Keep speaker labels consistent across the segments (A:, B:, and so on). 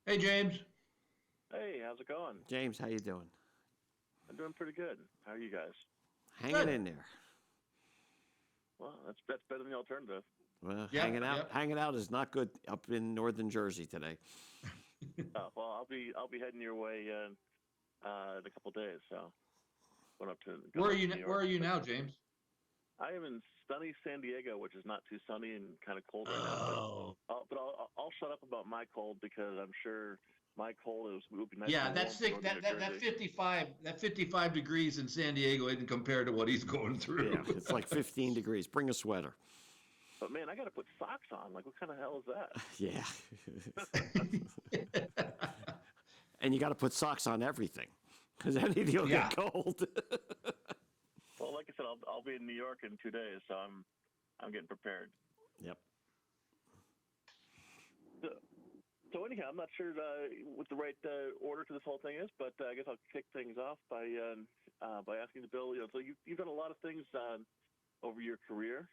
A: Hey, James.
B: Hey, how's it going?
C: James, how you doing?
B: I'm doing pretty good. How are you guys?
C: Hanging
A: Good.
C: in there.
B: Well, that's better than the alternative.
C: Well, hanging
A: Yep,
C: out,
A: yep.
C: hanging out is not good up in northern Jersey today.
B: Well, I'll be heading your way in a couple days. So going
A: Where are
B: up
A: you?
B: to New
A: Where
B: York.
A: are you
B: But
A: now, James?
B: I am in sunny San Diego, which is not too sunny and kind of cold right now. But
A: Oh,
B: I'll shut up about my cold because I'm sure my cold would be nice
A: yeah.
B: and
A: That's
B: warm for
A: six.
B: Northern
A: That
B: New
A: that that
B: Jersey.
A: 55. That 55 degrees in San Diego isn't compared to what he's going
C: Yeah,
A: through.
C: it's like 15 degrees. Bring a sweater.
B: But man, I got to put socks on. Like, what kind of hell is that?
C: Yeah. And you got to put socks on everything because anything will get
A: Yeah.
C: cold.
B: Well, like I said, I'll be in New York in 2 days, so I'm getting prepared.
C: Yep.
B: So, so anyhow, I'm not sure what the right order to this whole thing is, but I guess I'll kick things off by asking the Bill. So you've done a lot of things over your career.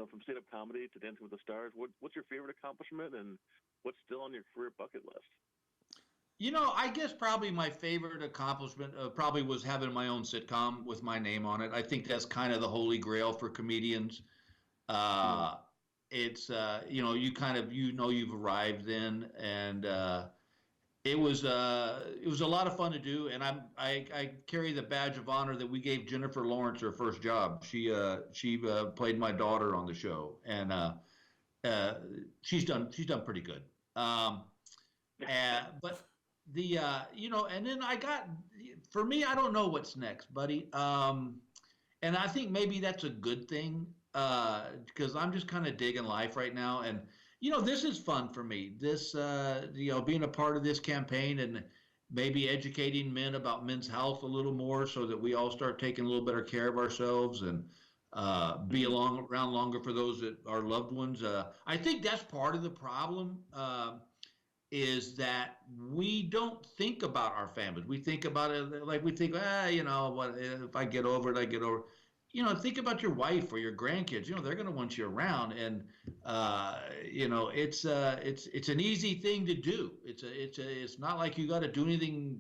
B: From stand-up comedy to Dancing with the Stars. What's your favorite accomplishment, and what's still on your career bucket list?
A: I guess probably my favorite accomplishment probably was having my own sitcom with my name on it. I think that's kind of the holy grail for comedians.
B: Mm-hmm.
A: Uh, it's you kind of you've arrived then, and it was a lot of fun to do, and I carry the badge of honor that we gave Jennifer Lawrence her first job. She played my daughter on the show, and uh, she's done pretty good. But and then for me, I don't know what's next, buddy. And I think maybe that's a good thing because I'm just kind of digging life right now, and this is fun for me. This being a part of this campaign and maybe educating men about men's health a little more, so that we all start taking a little better care of ourselves and be
B: Mm-hmm.
A: around longer for those that our loved ones. I think that's part of the problem. Is that we don't think about our families. We think about it like we think, what if I get over it, I get over it. Think about your wife or your grandkids. They're going to want you around, and it's an easy thing to do. It's not like you got to do anything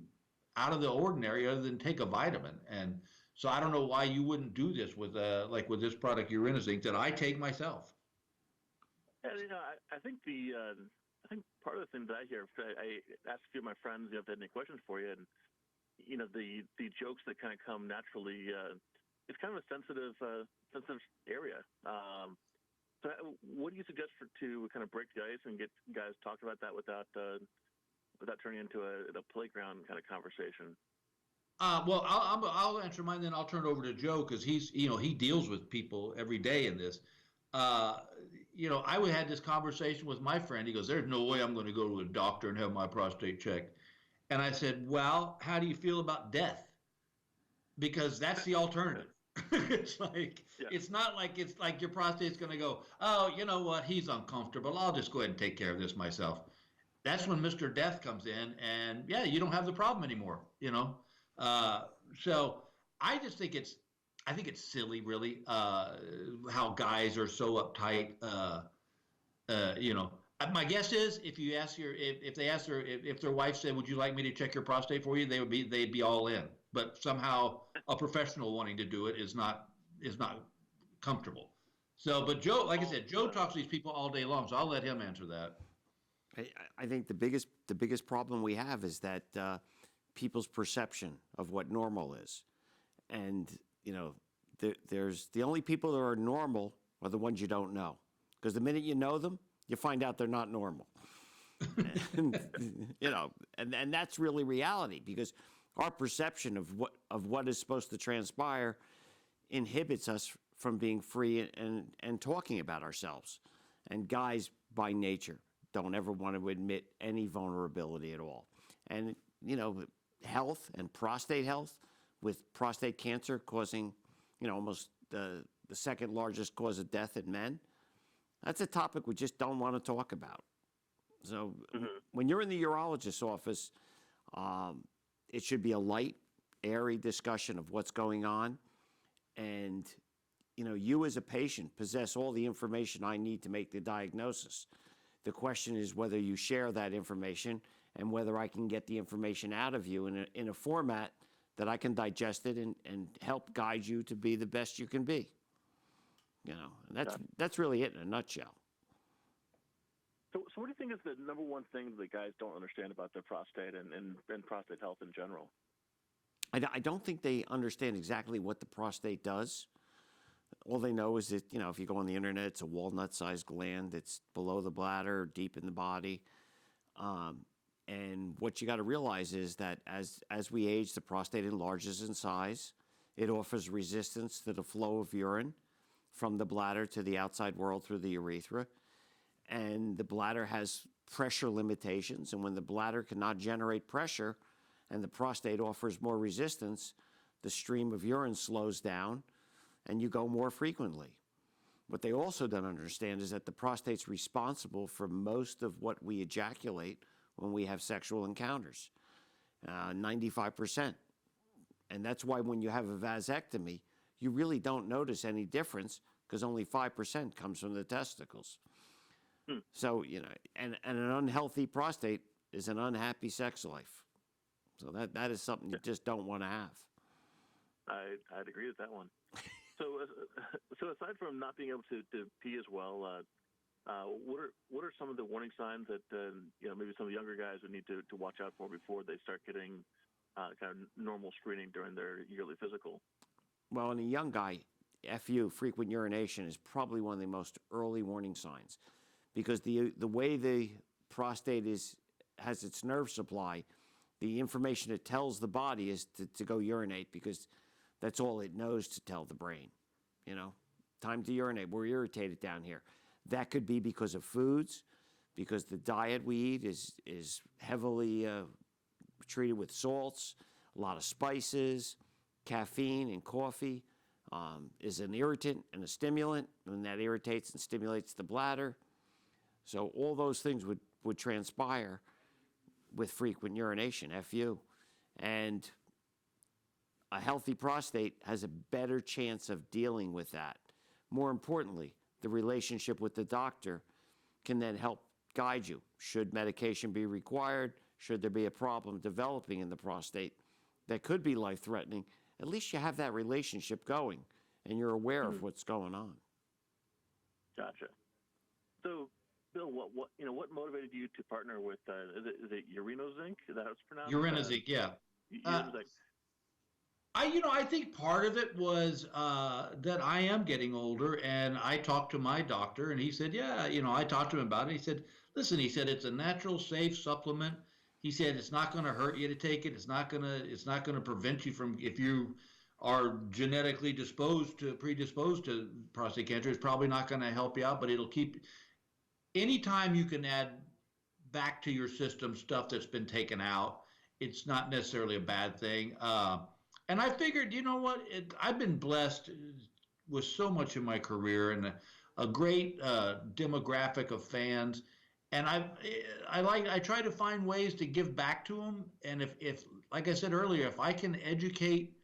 A: out of the ordinary other than take a vitamin. And so I don't know why you wouldn't do this with like with this product you're in, zinc that I take myself.
B: And I think part of the things that I hear, I asked a few of my friends if they had any questions for you, and the jokes that kind of come naturally. It's kind of a sensitive area. So what do you suggest to kind of break the ice and get guys talking about that without turning into a playground kind of conversation?
A: Well, I'll answer mine, then I'll turn it over to Joe because he deals with people every day in this. Uh, I would had this conversation with my friend. He goes, "There's no way I'm going to go to a doctor and have my prostate checked." And I said, "Well, how do you feel about death? Because that's the alternative." It's like
B: Yeah.
A: it's not like your prostate's going to go, "Oh, you know what? He's uncomfortable. I'll just go ahead and take care of this myself." That's when Mr. Death comes in, and yeah, you don't have the problem anymore. Uh, so I just think it's silly, really, how guys are so uptight. My guess is if they ask if their wife said, "Would you like me to check your prostate for you?" They'd be all in. But somehow a professional wanting to do it is not comfortable. So, but Joe, like I
B: All
A: said, Joe talks to these people all day long, so I'll let him answer that.
C: I think the biggest problem we have is that people's perception of what normal is, and there's the only people that are normal are the ones you don't know, because the minute you know them, you find out they're not normal. And that's really reality because our perception of what is supposed to transpire inhibits us from being free and talking about ourselves. And guys, by nature, don't ever want to admit any vulnerability at all. And health and prostate health, with prostate cancer causing almost the second largest cause of death in men. That's a topic we just don't want to talk about. So
B: Mhm.
C: when you're in the urologist's office, um, it should be a light, airy discussion of what's going on. And, you as a patient possess all the information I need to make the diagnosis. The question is whether you share that information and whether I can get the information out of you in a format that I can digest it and help guide you to be the best you can be. You know, and that's really it in a nutshell.
B: So what do you think is the number one thing that guys don't understand about their prostate and prostate health in general?
C: I don't think they understand exactly what the prostate does. All they know is that, you know, if you go on the internet, it's a walnut-sized gland that's below the bladder, deep in the body. And what you got to realize is that as we age, the prostate enlarges in size. It offers resistance to the flow of urine from the bladder to the outside world through the urethra. And the bladder has pressure limitations. And when the bladder cannot generate pressure and the prostate offers more resistance, the stream of urine slows down and you go more frequently. What they also don't understand is that the prostate's responsible for most of what we ejaculate when we have sexual encounters, 95%. And that's why when you have a vasectomy, you really don't notice any difference because only 5% comes from the testicles. So, you know, and an unhealthy prostate is an unhappy sex life. So that is something you just don't want to have.
B: I'd agree with that one. So aside from not being able to pee as well, what are some of the warning signs that you know, maybe some of the younger guys would need to watch out for before they start getting kind of normal screening during their yearly physical?
C: Well, in a young guy, FU, frequent urination, is probably one of the most early warning signs, because the way the prostate has its nerve supply, the information it tells the body is to go urinate, because that's all it knows to tell the brain. You know, time to urinate. We're irritated down here. That could be because of foods, because the diet we eat is heavily treated with salts, a lot of spices, caffeine and coffee is an irritant and a stimulant, and that irritates and stimulates the bladder. So all those things would transpire with frequent urination, FU. And a healthy prostate has a better chance of dealing with that. More importantly, the relationship with the doctor can then help guide you. Should medication be required? Should there be a problem developing in the prostate that could be life-threatening? At least you have that relationship going, and you're aware of what's going on.
B: Gotcha. So, Bill, what motivated you to partner with? Is it Urinozinc? Is that how it's pronounced?
A: Urinozinc, yeah.
B: Urinozinc.
A: I think part of it was that I am getting older, and I talked to my doctor, and he said, yeah, I talked to him about it. He said, listen, he said, it's a natural, safe supplement. He said, it's not going to hurt you to take it. It's not going to prevent you from, if you are genetically predisposed to prostate cancer, it's probably not going to help you out, but it'll keep, anytime you can add back to your system stuff that's been taken out, it's not necessarily a bad thing. And I figured, you know what, I've been blessed with so much in my career and a great demographic of fans. And I try to find ways to give back to them. And if like I said earlier, if I can educate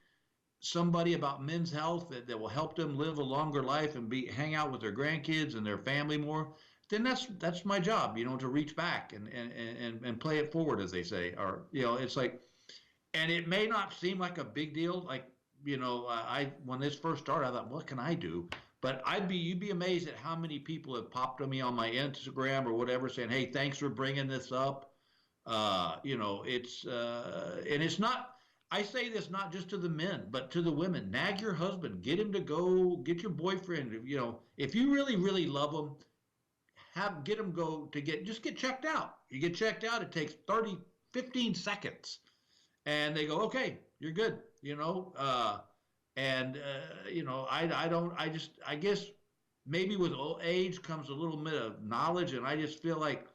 A: somebody about men's health that will help them live a longer life and hang out with their grandkids and their family more, then that's my job, to reach back and play it forward, as they say. Or, it's like, and it may not seem like a big deal. Like, when this first started, I thought, what can I do? But you'd be amazed at how many people have popped on me on my Instagram or whatever saying, hey, thanks for bringing this up. It's, and it's not, I say this not just to the men, but to the women. Nag your husband, get him to go, get your boyfriend. If you really, really love him, get him just get checked out. You get checked out, it takes 15 seconds. And they go, okay, you're good, I guess maybe with old age comes a little bit of knowledge, and I just feel like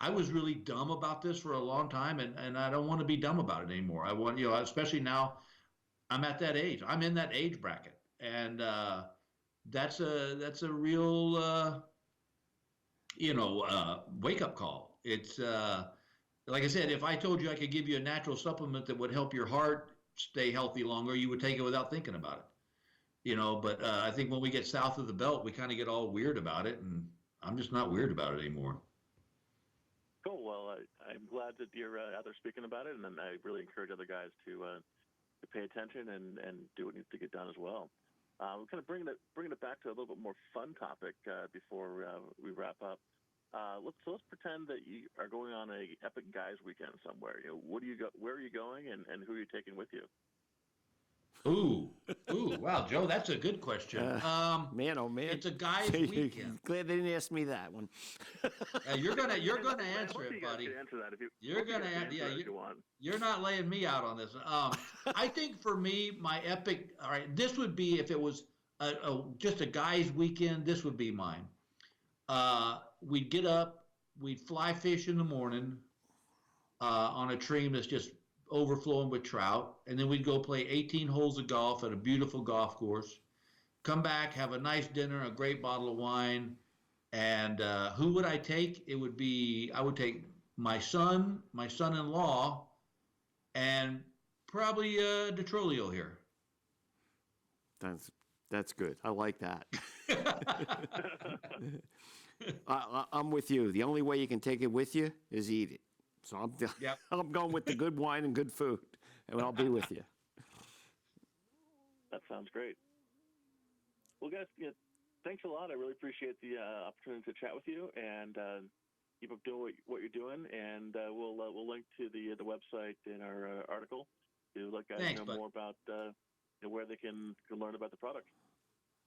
A: I was really dumb about this for a long time, and I don't want to be dumb about it anymore. I want, especially now I'm at that age. I'm in that age bracket, and that's a real, wake-up call. It's, like I said, if I told you I could give you a natural supplement that would help your heart stay healthy longer, you would take it without thinking about it. But I think when we get south of the belt, we kind of get all weird about it, and I'm just not weird about it anymore.
B: Cool. Well, I'm glad that you're out there speaking about it, and then I really encourage other guys to pay attention and do what needs to get done as well. We're kind of bringing it back to a little bit more fun topic before we wrap up. Let's pretend that you are going on a epic guys weekend somewhere. What do you go? Where are you going, and who are you taking with you?
A: Ooh, wow, Joe, that's a good question.
C: Man, oh man,
A: It's a guys' weekend.
C: Glad they didn't ask me that one.
A: You're gonna
B: I
A: answer
B: hope
A: it,
B: you guys
A: buddy.
B: can answer that if you.
A: You're
B: hope you
A: gonna,
B: guys can
A: an-
B: answer
A: yeah,
B: that if you want.
A: you're not laying me out on this. I think for me, my epic. All right, this would be if it was just a guys' weekend. This would be mine. We'd get up, we'd fly fish in the morning on a stream that's just overflowing with trout, and then we'd go play 18 holes of golf at a beautiful golf course. Come back, have a nice dinner, a great bottle of wine, and who would I take? I would take my son, my son-in-law, and probably Detrolio here.
C: That's good. I like that. I'm with you. The only way you can take it with you is eat it. So
A: Yep.
C: I'm going with the good wine and good food, and I'll be with you.
B: That sounds great. Well, guys, thanks a lot. I really appreciate the opportunity to chat with you, and keep up doing what you're doing. And we'll link to the website in our article to let guys
A: Thanks,
B: know
A: bud.
B: more about where they can learn about the product.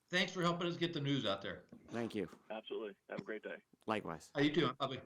A: Thanks for helping us get the news out there.
C: Thank you.
B: Absolutely. Have a great day.
C: Likewise.
A: How you doing, Bobby?